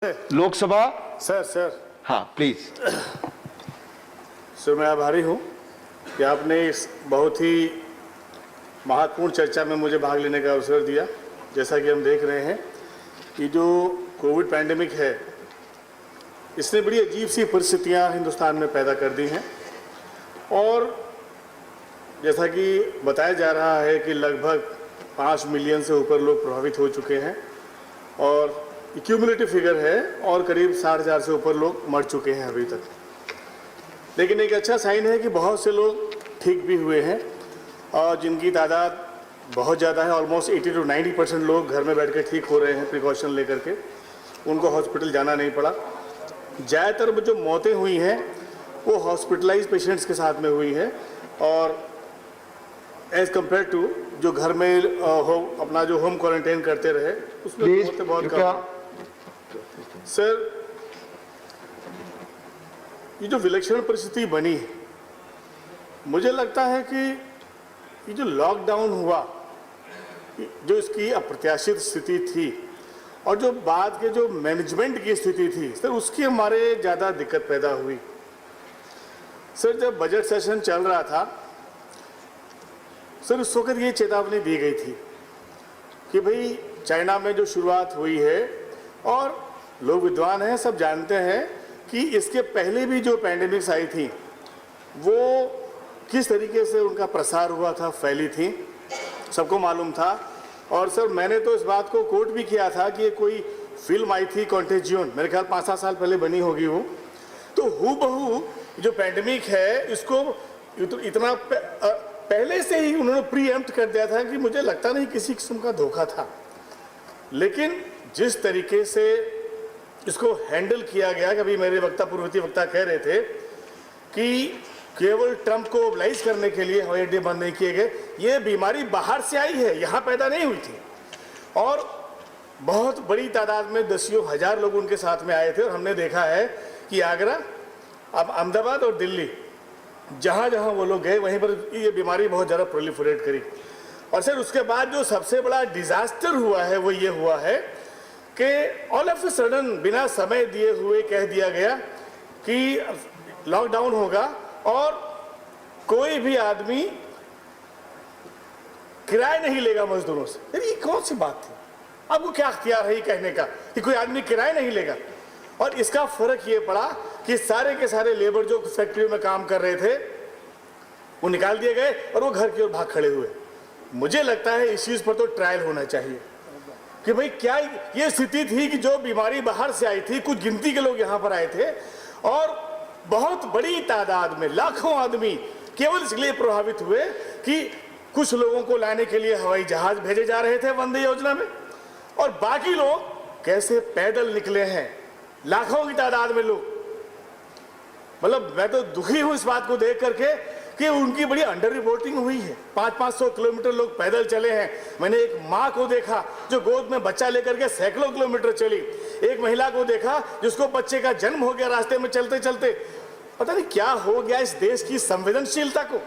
Lok Sabha sir हाँ please. Sir मैं आभारी हूँ कि आपने इस बहुत ही महत्वपूर्ण चर्चा में मुझे भाग लेने का अवसर दिया। जैसा कि हम देख रहे हैं कि जो कोविड पैंडेमिक है इसने बड़ी अजीब सी परिस्थितियाँ हिंदुस्तान में पैदा कर दी हैं और जैसा कि बताया जा रहा है कि लगभग 5 मिलियन से ऊपर लोग प्रभावित हो चुके हैं और क्यूमुलेटिव फिगर है और करीब 60,000 से ऊपर लोग मर चुके हैं अभी तक। लेकिन एक अच्छा साइन है कि बहुत से लोग ठीक भी हुए हैं और जिनकी तादाद बहुत ज़्यादा है, ऑलमोस्ट 80 to 90% लोग घर में बैठ कर ठीक हो रहे हैं प्रिकॉशन लेकर के, उनको हॉस्पिटल जाना नहीं पड़ा। ज़्यादातर जो मौतें हुई हैं वो हॉस्पिटलाइज पेशेंट्स के साथ में हुई है और एज़ कम्पेयर टू जो घर में अपना जो होम क्वारंटाइन करते रहे उसमें मौतें बहुत कम। सर ये जो विलक्षण परिस्थिति बनी है, मुझे लगता है कि ये जो लॉकडाउन हुआ, जो इसकी अप्रत्याशित स्थिति थी और जो बाद के जो मैनेजमेंट की स्थिति थी सर, उसकी हमारे ज़्यादा दिक्कत पैदा हुई। सर जब बजट सेशन चल रहा था सर, उस वक्त ये चेतावनी दी गई थी कि भाई चाइना में जो शुरुआत हुई है और लोग विद्वान हैं, सब जानते हैं कि इसके पहले भी जो पैंडेमिक्स आई थी वो किस तरीके से उनका प्रसार हुआ था, फैली थी, सबको मालूम था। और सर मैंने तो इस बात को कोट भी किया था कि कोई फिल्म आई थी कॉन्टेजियन, मेरे ख्याल 5-7 साल पहले बनी होगी वो, तो हूबहू जो पैंडेमिक है इसको इतना पहले से ही उन्होंने प्रीएम्प्ट कर दिया था कि मुझे लगता नहीं किसी किस्म का धोखा था। लेकिन जिस तरीके से इसको हैंडल किया गया, कभी मेरे पूर्ववर्ती वक्ता कह रहे थे कि केवल ट्रंप को मोबिलाइज करने के लिए हवाई अड्डे बंद नहीं किए गए, ये बीमारी बाहर से आई है, यहाँ पैदा नहीं हुई थी। और बहुत बड़ी तादाद में दसियों हजार लोग उनके साथ में आए थे और हमने देखा है कि आगरा, अब अहमदाबाद और दिल्ली, जहाँ जहाँ वो लोग गए वहीं पर ये बीमारी बहुत ज़्यादा प्रोलिफरेट करी। और सर उसके बाद जो सबसे बड़ा डिजास्टर हुआ है वो ये हुआ है कि ऑल ऑफ ए सडन बिना समय दिए हुए कह दिया गया कि लॉकडाउन होगा और कोई भी आदमी किराया नहीं लेगा मजदूरों से। ये कौन सी बात थी? आपको क्या अख्तियार है ये कहने का कि कोई आदमी किराया नहीं लेगा? और इसका फर्क ये पड़ा कि सारे के सारे लेबर जो फैक्ट्रियों में काम कर रहे थे वो निकाल दिए गए और वो घर की ओर भाग खड़े हुए। मुझे लगता है इस चीज पर तो ट्रायल होना चाहिए कि भाई क्या ये स्थिति थी कि जो बीमारी बाहर से आई थी, कुछ गिनती के लोग यहाँ पर आए थे और बहुत बड़ी तादाद में लाखों आदमी केवल इसलिए प्रभावित हुए कि कुछ लोगों को लाने के लिए हवाई जहाज भेजे जा रहे थे वंदे योजना में, और बाकी लोग कैसे पैदल निकले हैं, लाखों की तादाद में लोग। मतलब मैं तो दुखी हूं इस बात को देख करके कि उनकी बड़ी अंडर रिपोर्टिंग हुई है। 500-500 किलोमीटर लोग पैदल चले हैं। मैंने एक माँ को देखा जो गोद में बच्चा लेकर के सैकड़ों किलोमीटर चली। एक महिला को देखा जिसको बच्चे का जन्म हो गया रास्ते में चलते चलते। पता नहीं क्या हो गया इस देश की संवेदनशीलता को।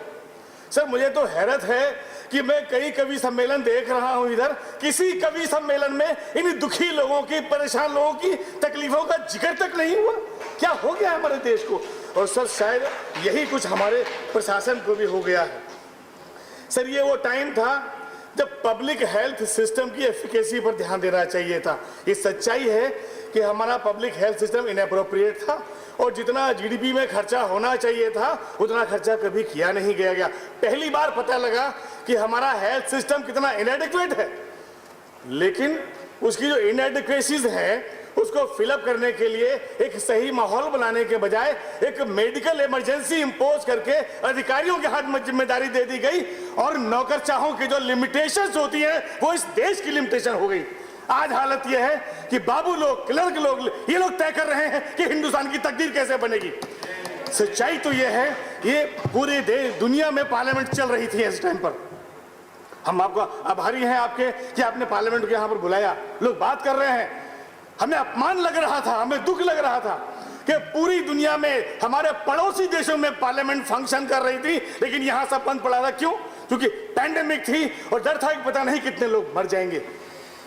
सर मुझे तो हैरत है कि मैं कई कवि सम्मेलन देख रहा हूं इधर, किसी कवि सम्मेलन में इन दुखी लोगों की, परेशान लोगों की तकलीफों का जिक्र तक नहीं हुआ। क्या हो गया हमारे देश को? और सर शायद यही कुछ हमारे प्रशासन को भी हो गया है। सर ये वो टाइम था जब पब्लिक हेल्थ सिस्टम की एफिकेसी पर ध्यान देना चाहिए था। ये सच्चाई है कि हमारा पब्लिक हेल्थ सिस्टम इनएप्रोप्रिएट था और जितना जीडीपी में खर्चा होना चाहिए था उतना खर्चा कभी किया नहीं गया। पहली बार पता लगा कि हमारा हेल्थ सिस्टम कितना इनएडिक्वेट है, लेकिन उसकी जो इनएडिक्वेसीज हैं उसको फिलअप करने के लिए एक सही माहौल बनाने के बजाय एक मेडिकल इमरजेंसी इंपोज करके अधिकारियों के हाथ में जिम्मेदारी दे दी गई और नौकरशाहों की जो लिमिटेशंस होती हैं वो इस देश की लिमिटेशन हो गई। आज हालत यह है कि बाबू लोग, क्लर्क लोग, ये लोग तय कर रहे हैं कि हिंदुस्तान की तकदीर कैसे बनेगी। सच्चाई तो यह है, ये पूरे दुनिया में पार्लियामेंट चल रही थी इस टाइम पर। हम आपको आभारी हैं आपके कि आपने पार्लियामेंट को यहाँ पर बुलाया, लोग बात कर रहे हैं। हमें अपमान लग रहा था, हमें दुख लग रहा था कि पूरी दुनिया में हमारे पड़ोसी देशों में पार्लियामेंट फंक्शन कर रही थी लेकिन यहाँ सब बंद पड़ा था। क्यों? क्योंकि पैंडेमिक थी और डर था कि पता नहीं कितने लोग मर जाएंगे।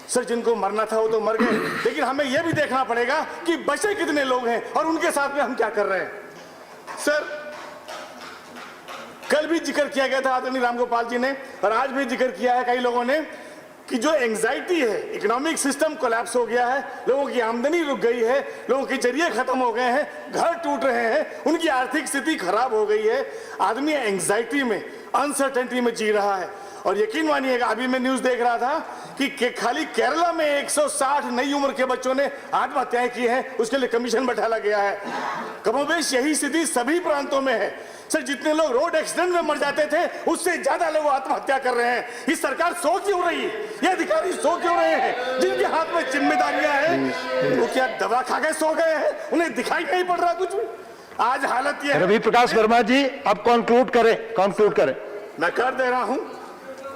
सर जिनको मरना था वो तो मर गए, लेकिन हमें यह भी देखना पड़ेगा कि बचे कितने लोग हैं और उनके साथ में हम क्या कर रहे हैं। सर कल भी जिक्र किया गया था आदरणीय रामगोपाल जी ने, और आज भी जिक्र किया है कई लोगों ने, कि जो एंजाइटी है, इकोनॉमिक सिस्टम कोलैप्स हो गया है, लोगों की आमदनी रुक गई है, लोगों के जरिए खत्म हो गए हैं, घर टूट रहे हैं, उनकी आर्थिक स्थिति खराब हो गई है। आदमी एंजाइटी में, अनसर्टेनिटी में जी रहा है। और यकीन मानिएगा, अभी मैं न्यूज देख रहा था कि खाली केरला में 160 नई उम्र के बच्चों ने आत्महत्याएं की हैं, उसके लिए कमीशन बैठाया गया है। कमोबेश यही स्थिति सभी प्रांतों में है। सर जितने लोग रोड एक्सीडेंट में मर जाते थे, उससे ज्यादा लोग आत्महत्या कर रहे हैं। ये सरकार सो क्यों रही है, ये अधिकारी सो क्यों रहे हैं? जिनके हाथ में जिम्मेदारियां हैं वो क्या दवा खा के सो गए हैं? उन्हें दिखाई नहीं पड़ रहा कुछ भी। आज हालत ये है। रवि प्रकाश वर्मा जी अब कंक्लूड करें। मैं कर दे रहा हूं।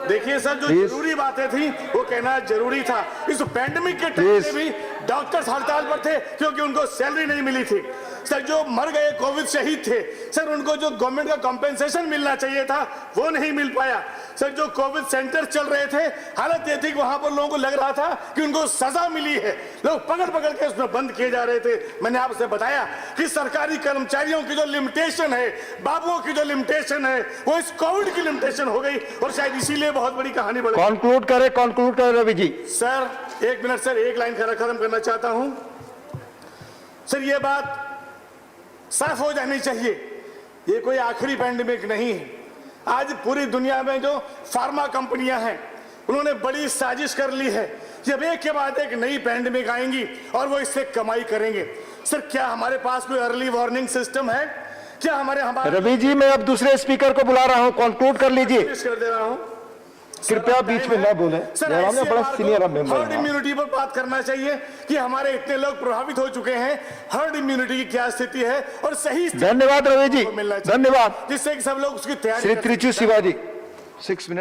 देखिए सर, जो जरूरी बातें थी वो कहना जरूरी था। इस पैंडेमिक के टाइम में भी डॉक्टर्स हड़ताल पर थे क्योंकि उनको सैलरी नहीं मिली थी। सर जो मर गए कोविड शहीद थे, सर उनको जो गवर्नमेंट का कॉम्पेंसेशन मिलना चाहिए था वो नहीं मिल पाया। सर जो कोविड सेंटर चल रहे थे, हालत ये थी कि वहां पर लोगों को लग रहा था कि उनको सजा मिली है, लोग पकड़ पकड़ के उसमें बंद किए जा रहे थे। मैंने आपसे बताया कि सरकारी कर्मचारियों की जो लिमिटेशन है, बाबुओं की जो लिमिटेशन है, वो इस कोविड की लिमिटेशन हो गई और शायद इसीलिए बहुत बड़ी कहानी बढ़ गई। कंक्लूड करें रवि जी। सर एक मिनट सर, एक लाइन खत्म करना चाहता हूं। सर ये बात साफ हो जानी चाहिए, ये कोई आखिरी पैंडेमिक नहीं है। आज पूरी दुनिया में जो फार्मा कंपनियां हैं, उन्होंने बड़ी साजिश कर ली है, जब एक के बाद एक नई पैंडेमिक आएंगी और वो इससे कमाई करेंगे। सर क्या हमारे पास कोई अर्ली वार्निंग सिस्टम है? क्या हमारे रवि जी मैं अब दूसरे स्पीकर को बुला रहा हूं, कंक्लूड कर लीजिए। कर दे रहा हूं, कृपया बीच में न बोले। जयराम ने बड़ा सीनियर मेंबर हर्ड इम्यूनिटी पर बात करना चाहिए कि हमारे इतने लोग प्रभावित हो चुके हैं, हर्ड इम्यूनिटी की क्या स्थिति है और सही। धन्यवाद रवि जी, धन्यवाद। जिससे कि सब लोग उसकी तैयारी। श्री त्रिचु शिवाजी 6 मिनट।